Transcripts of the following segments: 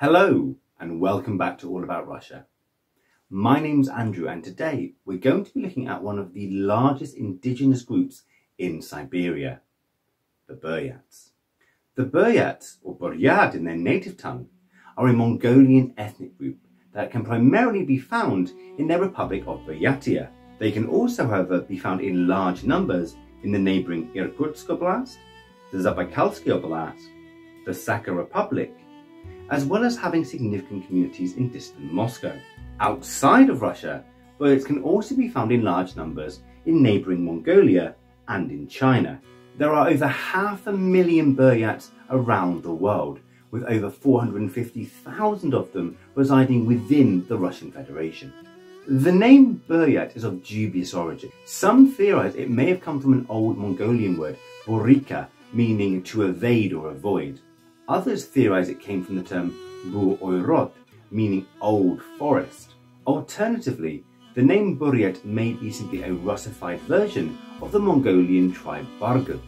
Hello and welcome back to All About Russia. My name's Andrew and today we're going to be looking at one of the largest indigenous groups in Siberia, the Buryats. The Buryats, or Buryat in their native tongue, are a Mongolian ethnic group that can primarily be found in their Republic of Buryatia. They can also, however, be found in large numbers in the neighbouring Irkutsk Oblast, the Zabaikalsky Oblast, the Sakha Republic, as well as having significant communities in distant Moscow. Outside of Russia, Buryats can also be found in large numbers in neighbouring Mongolia and in China. There are over 500,000 Buryats around the world, with over 450,000 of them residing within the Russian Federation. The name Buryat is of dubious origin. Some theorise it may have come from an old Mongolian word, burika, meaning to evade or avoid. Others theorise it came from the term bu-oirot, meaning old forest. Alternatively, the name Buryat may be simply a Russified version of the Mongolian tribe Bargut,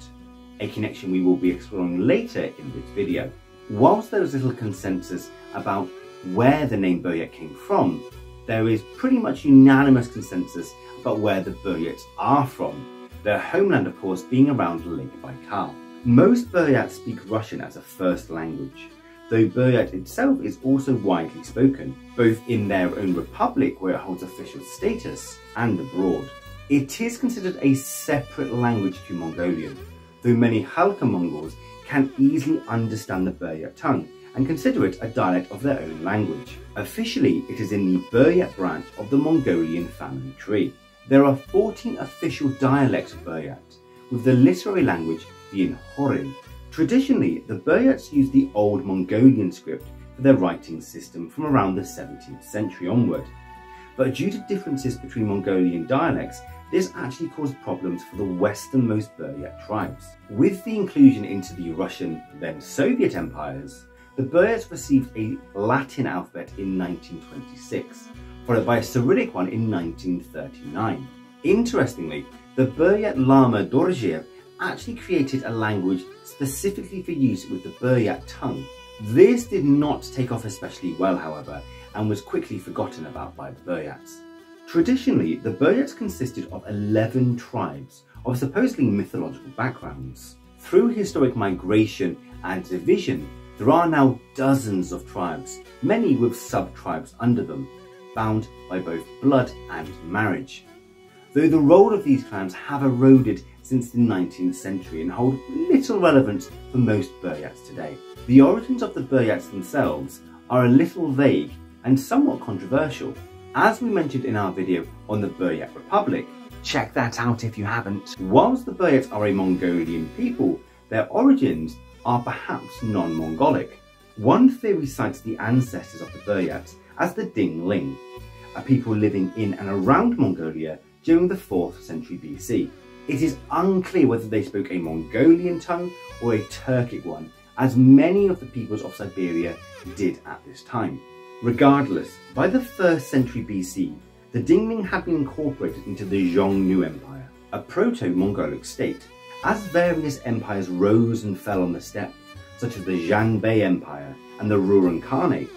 a connection we will be exploring later in this video. Whilst there is little consensus about where the name Buryat came from, there is pretty much unanimous consensus about where the Buryats are from, their homeland of course being around Lake Baikal. Most Buryats speak Russian as a first language, though Buryat itself is also widely spoken, both in their own republic where it holds official status and abroad. It is considered a separate language to Mongolian, though many Halka Mongols can easily understand the Buryat tongue and consider it a dialect of their own language. Officially, it is in the Buryat branch of the Mongolian family tree. There are 14 official dialects of Buryat, with the literary language being Horin. Traditionally, the Buryats used the old Mongolian script for their writing system from around the 17th century onward. But due to differences between Mongolian dialects, this actually caused problems for the westernmost Buryat tribes. With the inclusion into the Russian, then Soviet empires, the Buryats received a Latin alphabet in 1926, followed by a Cyrillic one in 1939. Interestingly, the Buryat Lama Dorjiev actually created a language specifically for use with the Buryat tongue. This did not take off especially well, however, and was quickly forgotten about by the Buryats. Traditionally, the Buryats consisted of 11 tribes of supposedly mythological backgrounds. Through historic migration and division, there are now dozens of tribes, many with sub-tribes under them, bound by both blood and marriage. Though the role of these clans have eroded since the 19th century and hold little relevance for most Buryats today. The origins of the Buryats themselves are a little vague and somewhat controversial. As we mentioned in our video on the Buryat Republic, check that out if you haven't. Whilst the Buryats are a Mongolian people, their origins are perhaps non-Mongolic. One theory cites the ancestors of the Buryats as the Dingling, a people living in and around Mongolia during the 4th century BC. It is unclear whether they spoke a Mongolian tongue or a Turkic one, as many of the peoples of Siberia did at this time. Regardless, by the 1st century BC, the Dingling had been incorporated into the Xiongnu Empire, a proto-Mongolic state. As various empires rose and fell on the steppe, such as the Xianbei Empire and the Rouran Khanate,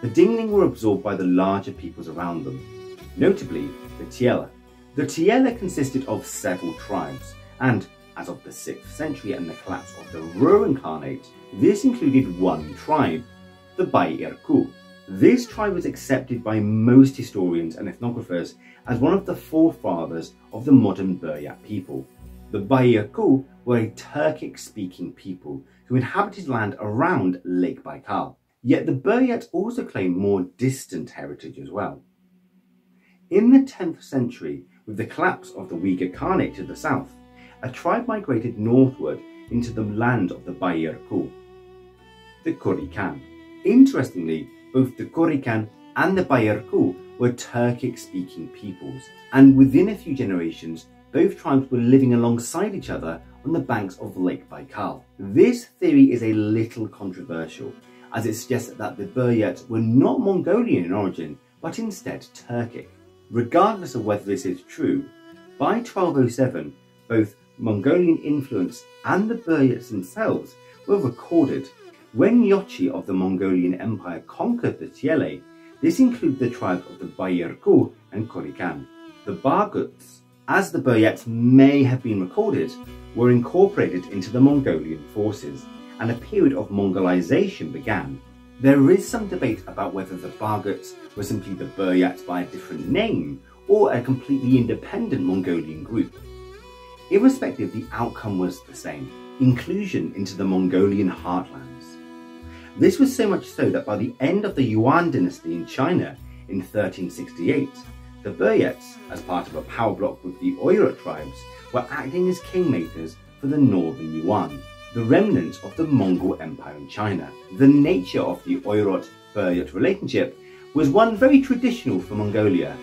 the Dingling were absorbed by the larger peoples around them, notably the Tiela. The Tiela consisted of several tribes, and as of the 6th century and the collapse of the Rouran Khanate, this included one tribe, the Buryat. This tribe was accepted by most historians and ethnographers as one of the forefathers of the modern Buryat people. The Buryat were a Turkic-speaking people who inhabited land around Lake Baikal. Yet the Buryats also claim more distant heritage as well. In the 10th century, with the collapse of the Uyghur Khanate to the south, a tribe migrated northward into the land of the Buryat, the Kurikan. Interestingly, both the Kurikan and the Buryat were Turkic-speaking peoples, and within a few generations, both tribes were living alongside each other on the banks of Lake Baikal. This theory is a little controversial, as it suggests that the Buryats were not Mongolian in origin, but instead Turkic. Regardless of whether this is true, by 1207, both Mongolian influence and the Buryats themselves were recorded, When Yochi of the Mongolian Empire conquered the Tiele, this included the tribes of the Bayerku and Korikan. The Barguts, as the Buryats may have been recorded, were incorporated into the Mongolian forces, and a period of Mongolization began. There is some debate about whether the Barguts were simply the Buryats by a different name, or a completely independent Mongolian group. Irrespective, the outcome was the same: inclusion into the Mongolian Heartlands. This was so much so that by the end of the Yuan dynasty in China in 1368, the Buryats, as part of a power block with the Oirat tribes, were acting as kingmakers for the northern Yuan, the remnants of the Mongol Empire in China. The nature of the Oirat-Buryat relationship was one very traditional for Mongolia,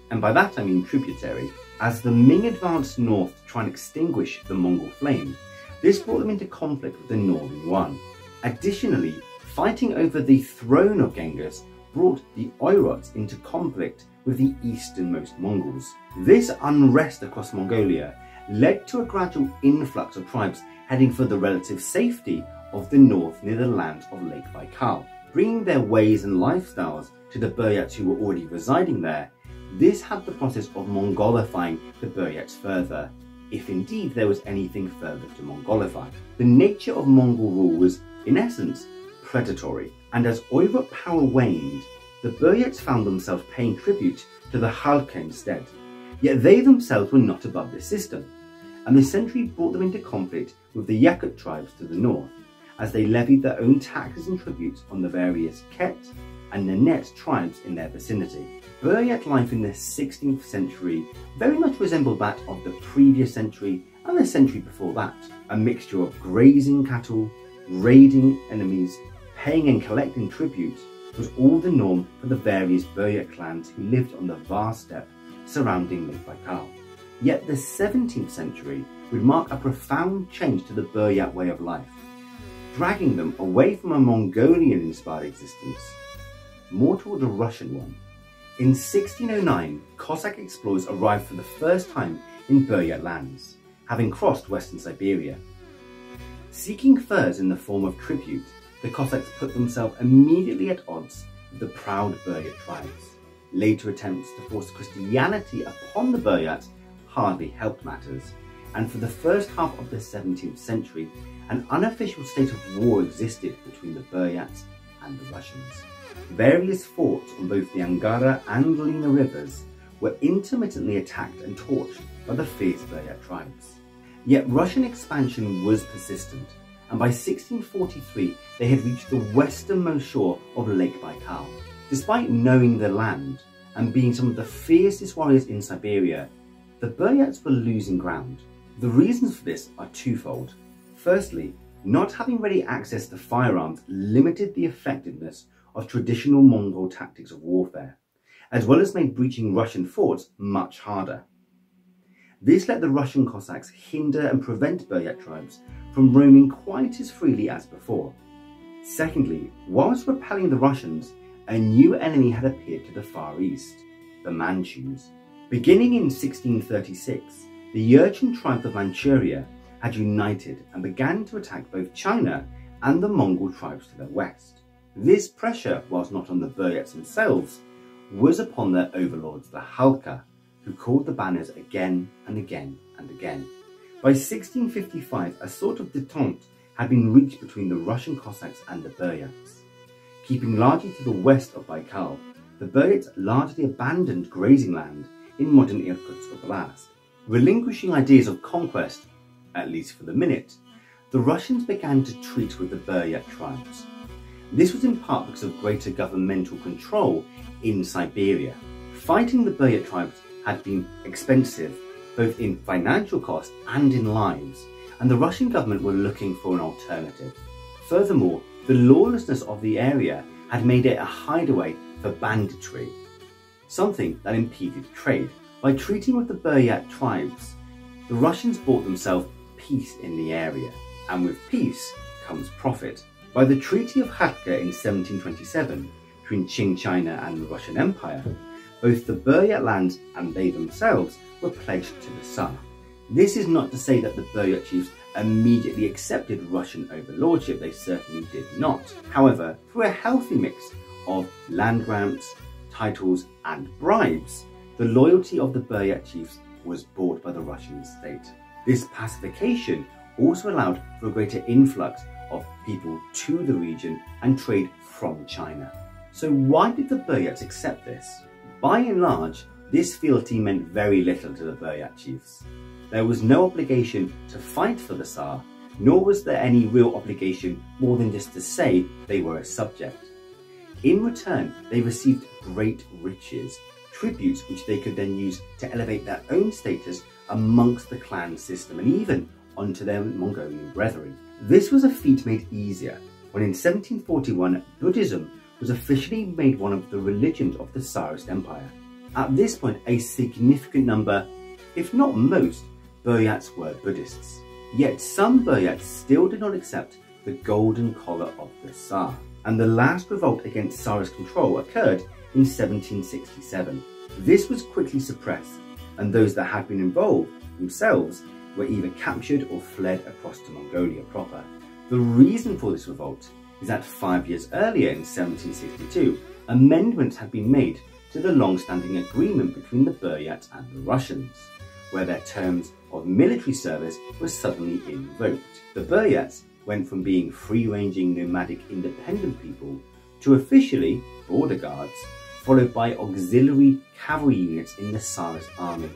and by that I mean tributary. As the Ming advanced north to try and extinguish the Mongol flame, this brought them into conflict with the northern Yuan. Additionally, fighting over the throne of Genghis brought the Oirats into conflict with the easternmost Mongols. This unrest across Mongolia led to a gradual influx of tribes heading for the relative safety of the north near the land of Lake Baikal, bringing their ways and lifestyles to the Buryats who were already residing there. This had the process of Mongolifying the Buryats further, if indeed there was anything further to Mongolify. The nature of Mongol rule was, in essence, predatory, and as Oirat power waned, the Buryats found themselves paying tribute to the Khalkha instead. Yet they themselves were not above this system, and the century brought them into conflict with the Yakut tribes to the north, as they levied their own taxes and tributes on the various Ket and Nenets tribes in their vicinity. Buryat life in the 16th century very much resembled that of the previous century and the century before that. A mixture of grazing cattle, raiding enemies, paying and collecting tribute was all the norm for the various Buryat clans who lived on the vast steppe surrounding Lake Baikal. Yet the 17th century would mark a profound change to the Buryat way of life, dragging them away from a Mongolian-inspired existence, more toward a Russian one. In 1609, Cossack explorers arrived for the first time in Buryat lands, having crossed western Siberia. Seeking furs in the form of tribute, the Cossacks put themselves immediately at odds with the proud Buryat tribes. Later attempts to force Christianity upon the Buryats hardly helped matters, and for the first half of the 17th century, an unofficial state of war existed between the Buryats and the Russians. Various forts on both the Angara and Lena rivers were intermittently attacked and torched by the fierce Buryat tribes. Yet Russian expansion was persistent, and by 1643 they had reached the westernmost shore of Lake Baikal. Despite knowing the land and being some of the fiercest warriors in Siberia, the Buryats were losing ground. The reasons for this are twofold. Firstly, not having ready access to firearms limited the effectiveness of traditional Mongol tactics of warfare, as well as made breaching Russian forts much harder. This let the Russian Cossacks hinder and prevent Buryat tribes from roaming quite as freely as before. Secondly, whilst repelling the Russians, a new enemy had appeared to the far east, the Manchus. Beginning in 1636, the Jurchen tribe of Manchuria had united and began to attack both China and the Mongol tribes to their west. This pressure, whilst not on the Buryats themselves, was upon their overlords, the Khalkha, who called the banners again and again and again. By 1655, a sort of détente had been reached between the Russian Cossacks and the Buryats. Keeping largely to the west of Baikal, the Buryats largely abandoned grazing land in modern Irkutsk Oblast. Relinquishing ideas of conquest, at least for the minute, the Russians began to treat with the Buryat tribes. This was in part because of greater governmental control in Siberia. Fighting the Buryat tribes had been expensive, both in financial cost and in lives, and the Russian government were looking for an alternative. Furthermore, the lawlessness of the area had made it a hideaway for banditry, something that impeded trade. By treating with the Buryat tribes, the Russians bought themselves peace in the area, and with peace comes profit. By the Treaty of Khalkha in 1727, between Qing China and the Russian Empire, both the Buryat lands and they themselves were pledged to the Tsar. This is not to say that the Buryat chiefs immediately accepted Russian overlordship, they certainly did not. However, through a healthy mix of land grants, titles and bribes, the loyalty of the Buryat chiefs was bought by the Russian state. This pacification also allowed for a greater influx of people to the region and trade from China. So why did the Buryats accept this? By and large, this fealty meant very little to the Buryat chiefs. There was no obligation to fight for the Tsar, nor was there any real obligation more than just to say they were a subject. In return, they received great riches, tributes which they could then use to elevate their own status amongst the clan system and even onto their Mongolian brethren. This was a feat made easier when in 1741 Buddhism was officially made one of the religions of the Tsarist Empire. At this point, a significant number, if not most, Buryats were Buddhists. Yet some Buryats still did not accept the golden collar of the Tsar, and the last revolt against Tsarist control occurred in 1767. This was quickly suppressed, and those that had been involved themselves were either captured or fled across to Mongolia proper. The reason for this revolt is that 5 years earlier in 1762, amendments had been made to the long-standing agreement between the Buryats and the Russians, where their terms of military service were suddenly invoked. The Buryats went from being free-ranging nomadic independent people to officially border guards, followed by auxiliary cavalry units in the Tsarist army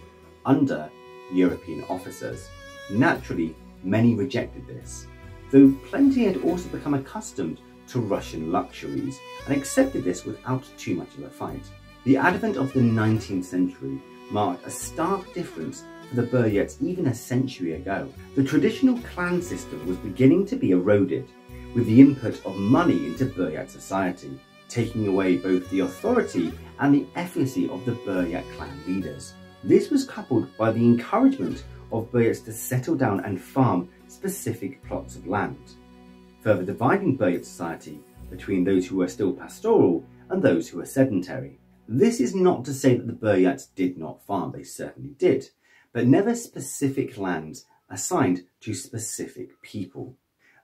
under European officers. Naturally, many rejected this, though plenty had also become accustomed to Russian luxuries and accepted this without too much of a fight. The advent of the 19th century marked a stark difference for the Buryats even a century ago. The traditional clan system was beginning to be eroded with the input of money into Buryat society, taking away both the authority and the efficacy of the Buryat clan leaders. This was coupled by the encouragement of Buryats to settle down and farm specific plots of land, further dividing Buryat society between those who were still pastoral and those who were sedentary. This is not to say that the Buryats did not farm, they certainly did, but never specific lands assigned to specific people.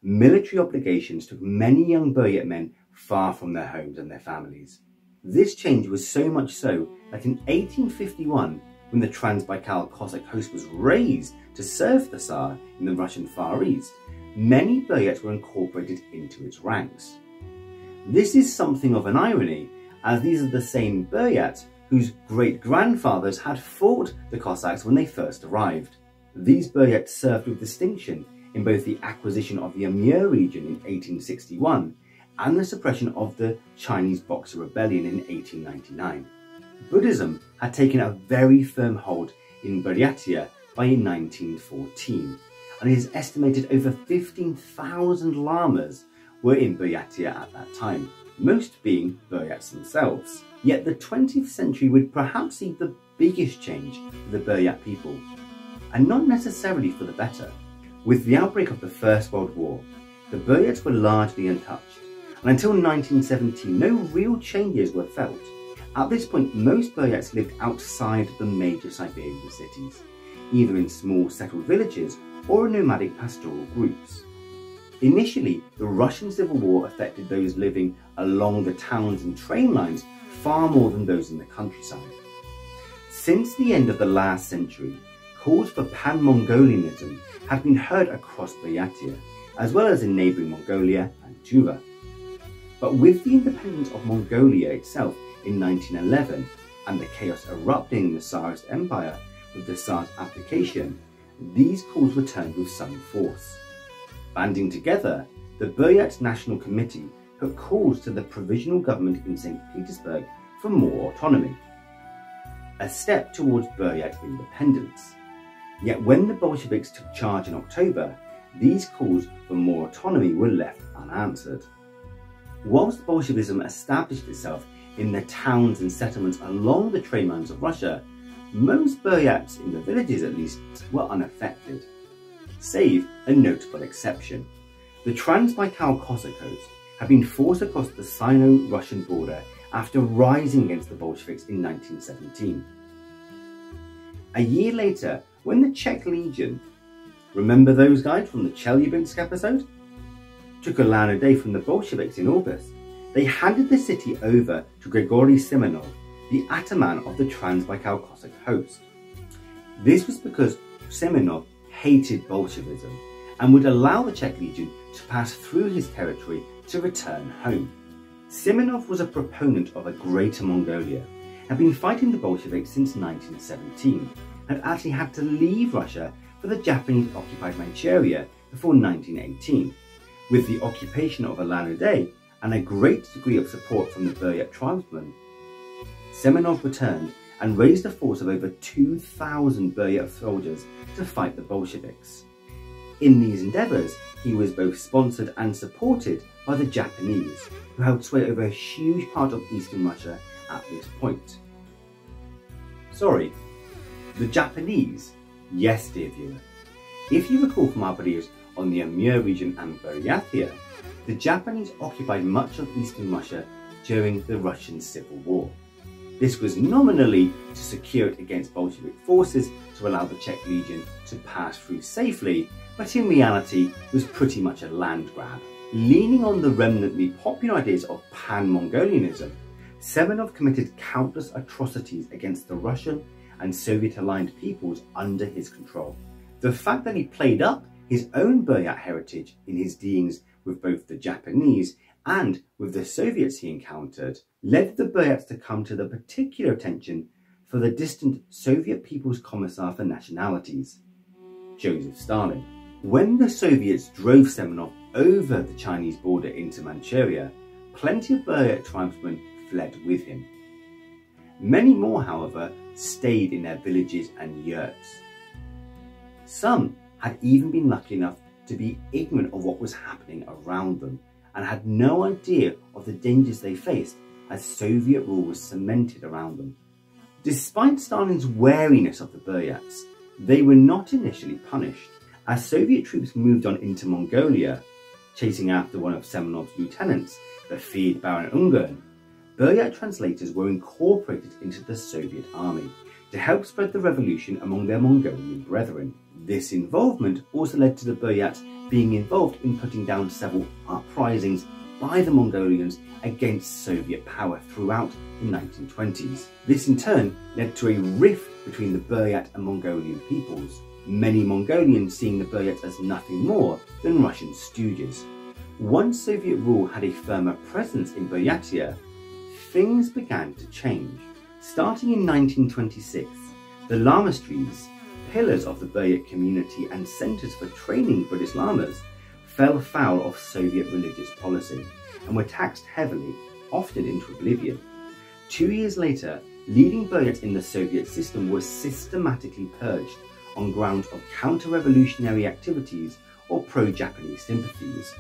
Military obligations took many young Buryat men far from their homes and their families. This change was so much so that in 1851, when the Trans-Baikal Cossack host was raised to serve the Tsar in the Russian Far East, many Buryats were incorporated into its ranks. This is something of an irony, as these are the same Buryats whose great-grandfathers had fought the Cossacks when they first arrived. These Buryats served with distinction in both the acquisition of the Amur region in 1861 and the suppression of the Chinese Boxer Rebellion in 1899. Buddhism had taken a very firm hold in Buryatia by 1914, and it is estimated over 15,000 lamas were in Buryatia at that time, most being Buryats themselves. Yet the 20th century would perhaps see the biggest change for the Buryat people, and not necessarily for the better. With the outbreak of the First World War, the Buryats were largely untouched, and until 1917 no real changes were felt. At this point, most Buryats lived outside the major Siberian cities, either in small settled villages or in nomadic pastoral groups. Initially, the Russian Civil War affected those living along the towns and train lines far more than those in the countryside. Since the end of the last century, calls for pan-Mongolianism had been heard across Buryatia, as well as in neighbouring Mongolia and Tuva. But with the independence of Mongolia itself in 1911 and the chaos erupting in the Tsarist Empire with the Tsar's abdication, these calls returned with some force. Banding together, the Buryat National Committee put calls to the provisional government in St. Petersburg for more autonomy, a step towards Buryat independence. Yet when the Bolsheviks took charge in October, these calls for more autonomy were left unanswered. Whilst Bolshevism established itself in the towns and settlements along the train lines of Russia, most Buryats, in the villages at least, were unaffected, save a notable exception. The Trans-Baikal Cossack host had been forced across the Sino-Russian border after rising against the Bolsheviks in 1917. A year later, when the Czech Legion Remember those guys from the Chelyabinsk episode? Took a Lano Day from the Bolsheviks in August. They handed the city over to Grigory Simonov, the ataman of the Trans-Baikal Cossack host. This was because Simonov hated Bolshevism and would allow the Czech Legion to pass through his territory to return home. Simonov was a proponent of a Greater Mongolia, had been fighting the Bolsheviks since 1917, and actually had to leave Russia for the Japanese-occupied Manchuria before 1918. With the occupation of Lano Day and a great degree of support from the Buryat tribesmen, Simonov returned and raised a force of over 2,000 Buryat soldiers to fight the Bolsheviks. In these endeavours, he was both sponsored and supported by the Japanese, who held sway over a huge part of eastern Russia at this point. Sorry, the Japanese? Yes, dear viewer. If you recall from our videos on the Amur region and Buryatia, the Japanese occupied much of eastern Russia during the Russian Civil War. This was nominally to secure it against Bolshevik forces to allow the Czech Legion to pass through safely, but in reality was pretty much a land grab. Leaning on the remnantly popular ideas of pan-Mongolianism, Simonov committed countless atrocities against the Russian and Soviet-aligned peoples under his control. The fact that he played up his own Buryat heritage in his dealings with both the Japanese and with the Soviets he encountered led the Buryats to come to the particular attention for the distant Soviet People's Commissar for Nationalities, Joseph Stalin. When the Soviets drove Simonov over the Chinese border into Manchuria, plenty of Buryat tribesmen fled with him. Many more, however, stayed in their villages and yurts. Some had even been lucky enough to be ignorant of what was happening around them and had no idea of the dangers they faced as Soviet rule was cemented around them. Despite Stalin's wariness of the Buryats, they were not initially punished. As Soviet troops moved on into Mongolia, chasing after one of Simonov's lieutenants, the feared Baron Ungern, Buryat translators were incorporated into the Soviet army to help spread the revolution among their Mongolian brethren. This involvement also led to the Buryats being involved in putting down several uprisings by the Mongolians against Soviet power throughout the 1920s. This in turn led to a rift between the Buryat and Mongolian peoples, many Mongolians seeing the Buryats as nothing more than Russian stooges. Once Soviet rule had a firmer presence in Buryatia, things began to change. Starting in 1926, the lamasteries, pillars of the Buryat community and centres for training Buddhist lamas, fell foul of Soviet religious policy and were taxed heavily, often into oblivion. 2 years later, leading Buryats in the Soviet system were systematically purged on grounds of counter-revolutionary activities or pro-Japanese sympathies.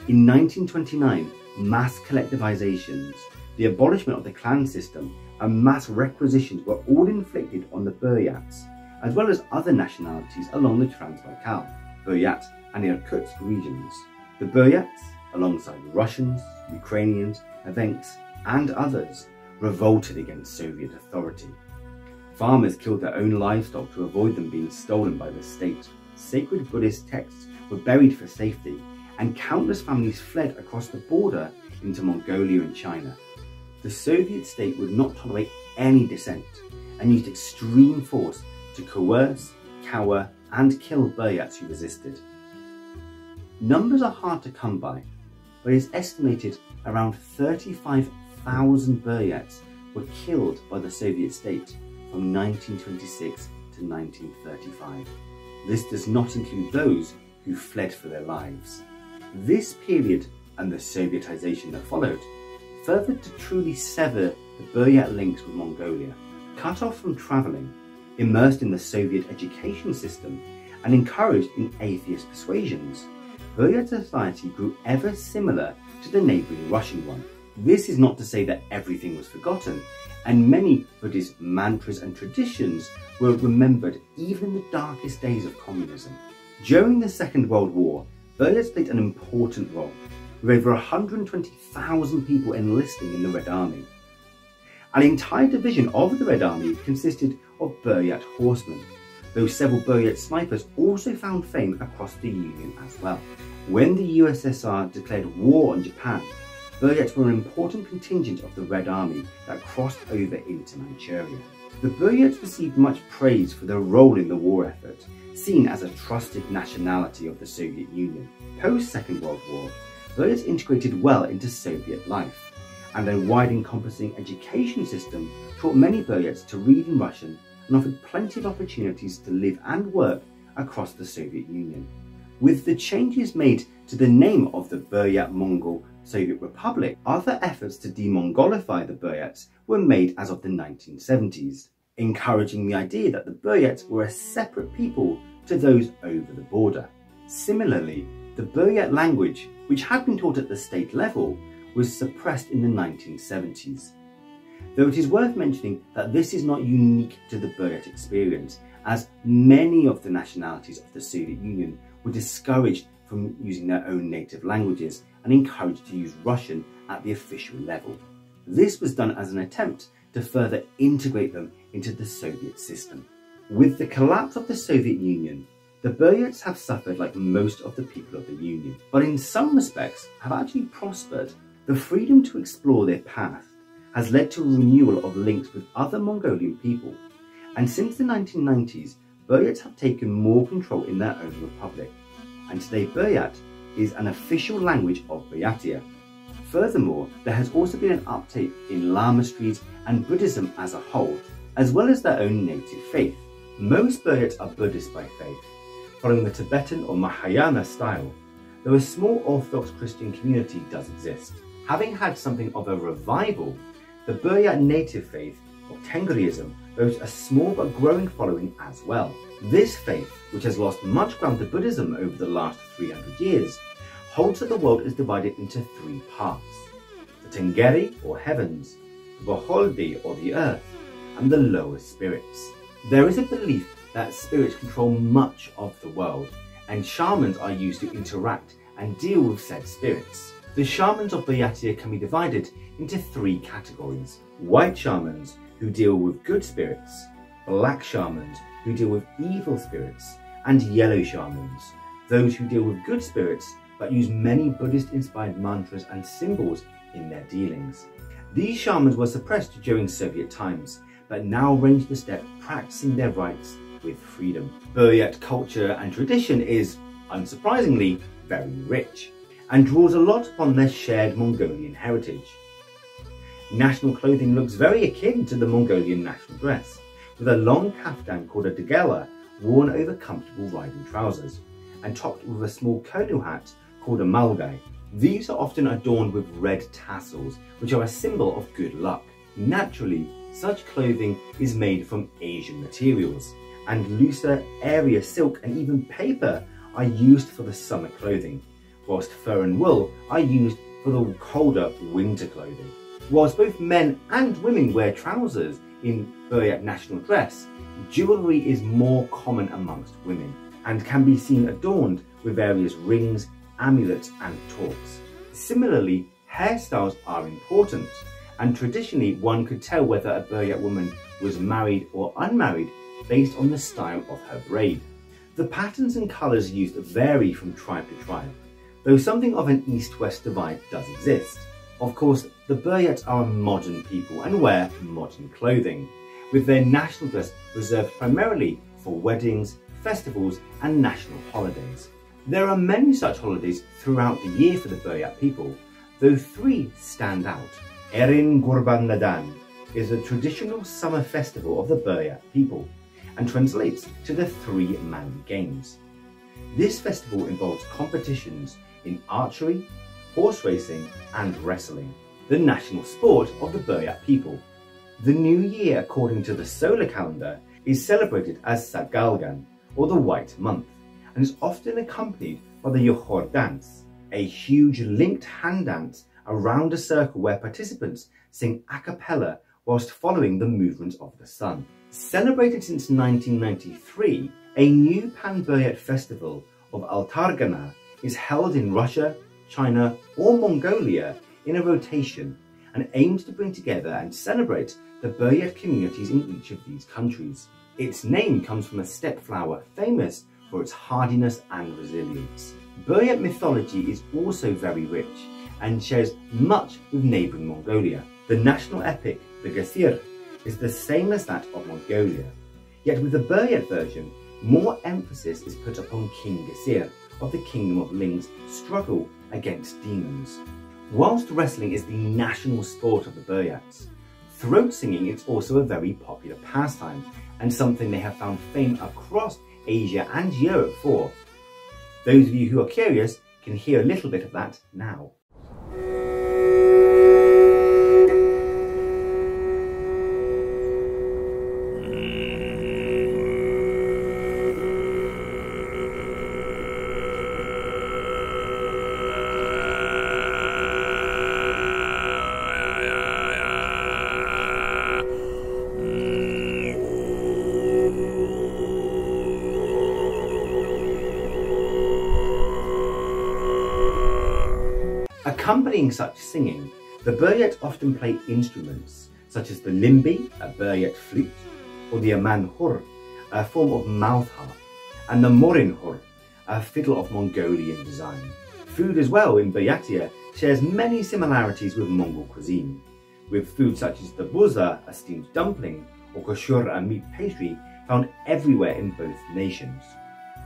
In 1929, mass collectivizations, the abolishment of the clan system, and mass requisitions were all inflicted on the Buryats, as well as other nationalities along the Trans-Baikal, Buryat and Irkutsk regions. The Buryats, alongside Russians, Ukrainians, Evenks and others, revolted against Soviet authority. Farmers killed their own livestock to avoid them being stolen by the state. Sacred Buddhist texts were buried for safety, and countless families fled across the border into Mongolia and China. The Soviet state would not tolerate any dissent and used extreme force to coerce, cower and kill Buryats who resisted. Numbers are hard to come by, but it is estimated around 35,000 Buryats were killed by the Soviet state from 1926 to 1935. This does not include those who fled for their lives. This period and the Sovietization that followed furthered to truly sever the Buryat links with Mongolia. Cut off from travelling, immersed in the Soviet education system and encouraged in atheist persuasions, Buryat society grew ever similar to the neighbouring Russian one. This is not to say that everything was forgotten, and many Buddhist mantras and traditions were remembered even in the darkest days of communism. During the Second World War, Buryats played an important role, with over 120,000 people enlisting in the Red Army. An entire division of the Red Army consisted of Buryat horsemen, though several Buryat snipers also found fame across the Union as well. When the USSR declared war on Japan, Buryats were an important contingent of the Red Army that crossed over into Manchuria. The Buryats received much praise for their role in the war effort, seen as a trusted nationality of the Soviet Union. Post-Second World War, Buryats integrated well into Soviet life, and a wide-encompassing education system taught many Buryats to read in Russian and offered plenty of opportunities to live and work across the Soviet Union. With the changes made to the name of the Buryat Mongol Soviet Republic, other efforts to demongolify the Buryats were made as of the 1970s, encouraging the idea that the Buryats were a separate people to those over the border. Similarly, the Buryat language, which had been taught at the state level, was suppressed in the 1970s. Though it is worth mentioning that this is not unique to the Buryat experience, as many of the nationalities of the Soviet Union were discouraged from using their own native languages and encouraged to use Russian at the official level. This was done as an attempt to further integrate them into the Soviet system. With the collapse of the Soviet Union, the Buryats have suffered like most of the people of the Union, but in some respects have actually prospered. The freedom to explore their past has led to a renewal of links with other Mongolian people, and since the 1990s, Buryats have taken more control in their own republic, and today Buryat is an official language of Buryatia. Furthermore, there has also been an uptake in lamaistries and Buddhism as a whole, as well as their own native faith. Most Buryats are Buddhist by faith, following the Tibetan or Mahayana style, though a small Orthodox Christian community does exist. Having had something of a revival, the Buryat native faith of Tengrism boasts a small but growing following as well. This faith, which has lost much ground to Buddhism over the last 300 years, holds that the world is divided into three parts: the Tengeri or heavens, the Boholdi or the earth, and the lower spirits. There is a belief that spirits control much of the world, and shamans are used to interact and deal with said spirits. The shamans of Buryatia can be divided into three categories: white shamans, who deal with good spirits, black shamans, who deal with evil spirits, and yellow shamans, those who deal with good spirits but use many Buddhist-inspired mantras and symbols in their dealings. These shamans were suppressed during Soviet times, but now range the steppe practicing their rites with freedom. Buryat culture and tradition is, unsurprisingly, very rich, and draws a lot upon their shared Mongolian heritage. National clothing looks very akin to the Mongolian national dress, with a long kaftan called a degela worn over comfortable riding trousers, and topped with a small Kono hat called a malgai. These are often adorned with red tassels, which are a symbol of good luck. Naturally, such clothing is made from Asian materials, and looser, airier silk and even paper are used for the summer clothing, whilst fur and wool are used for the colder winter clothing. Whilst both men and women wear trousers in Buryat national dress, jewellery is more common amongst women and can be seen adorned with various rings, amulets and torques. Similarly, hairstyles are important, and traditionally one could tell whether a Buryat woman was married or unmarried based on the style of her braid. The patterns and colours used vary from tribe to tribe, though something of an east-west divide does exist. Of course, the Buryats are a modern people and wear modern clothing, with their national dress reserved primarily for weddings, festivals and national holidays. There are many such holidays throughout the year for the Buryat people, though three stand out. Erin Gurban Ladan is a traditional summer festival of the Buryat people and translates to the three manly games. This festival involves competitions in archery, horse racing and wrestling, the national sport of the Buryat people. The new year, according to the solar calendar, is celebrated as Sagalgan, or the White Month, and is often accompanied by the Yohor dance, a huge linked hand dance around a circle where participants sing a cappella whilst following the movements of the sun. Celebrated since 1993, a new Pan-Buryat festival of Altargana is held in Russia, China or Mongolia in a rotation and aims to bring together and celebrate the Buryat communities in each of these countries. Its name comes from a steppe flower famous for its hardiness and resilience. Buryat mythology is also very rich and shares much with neighbouring Mongolia. The national epic, the Gesir, is the same as that of Mongolia, yet with the Buryat version, more emphasis is put upon King Gesir of the Kingdom of Ling's struggle against demons. Whilst wrestling is the national sport of the Buryats, throat singing is also a very popular pastime and something they have found fame across Asia and Europe for. Those of you who are curious can hear a little bit of that now. Accompanying such singing, the Buryat often play instruments such as the limbi, a Buryat flute, or the amanhur, a form of mouth harp, and the morinhur, a fiddle of Mongolian design. Food as well in Buryatia shares many similarities with Mongol cuisine, with food such as the buza, a steamed dumpling, or koshur, a meat pastry, found everywhere in both nations.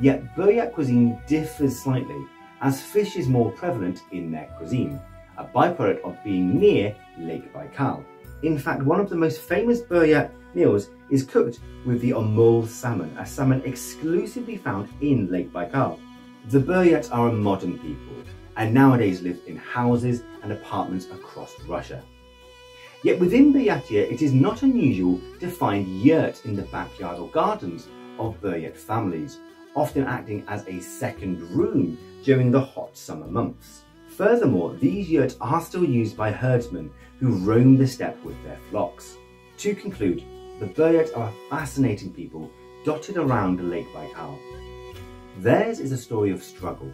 Yet Buryat cuisine differs slightly, as fish is more prevalent in their cuisine, a byproduct of being near Lake Baikal. In fact, one of the most famous Buryat meals is cooked with the omul salmon, a salmon exclusively found in Lake Baikal. The Buryats are a modern people, and nowadays live in houses and apartments across Russia. Yet within Buryatia, it is not unusual to find yurts in the backyard or gardens of Buryat families, often acting as a second room during the hot summer months. Furthermore, these yurts are still used by herdsmen who roam the steppe with their flocks. To conclude, the Buryats are a fascinating people dotted around Lake Baikal. Theirs is a story of struggle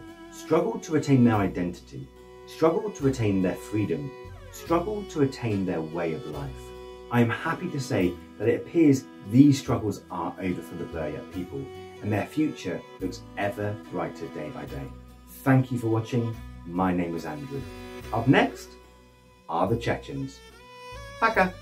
to retain their identity, struggle to retain their freedom, struggle to retain their way of life. I am happy to say that it appears these struggles are over for the Buryat people, and their future looks ever brighter day by day. Thank you for watching. My name is Andrew. Up next are the Chechens. Paka!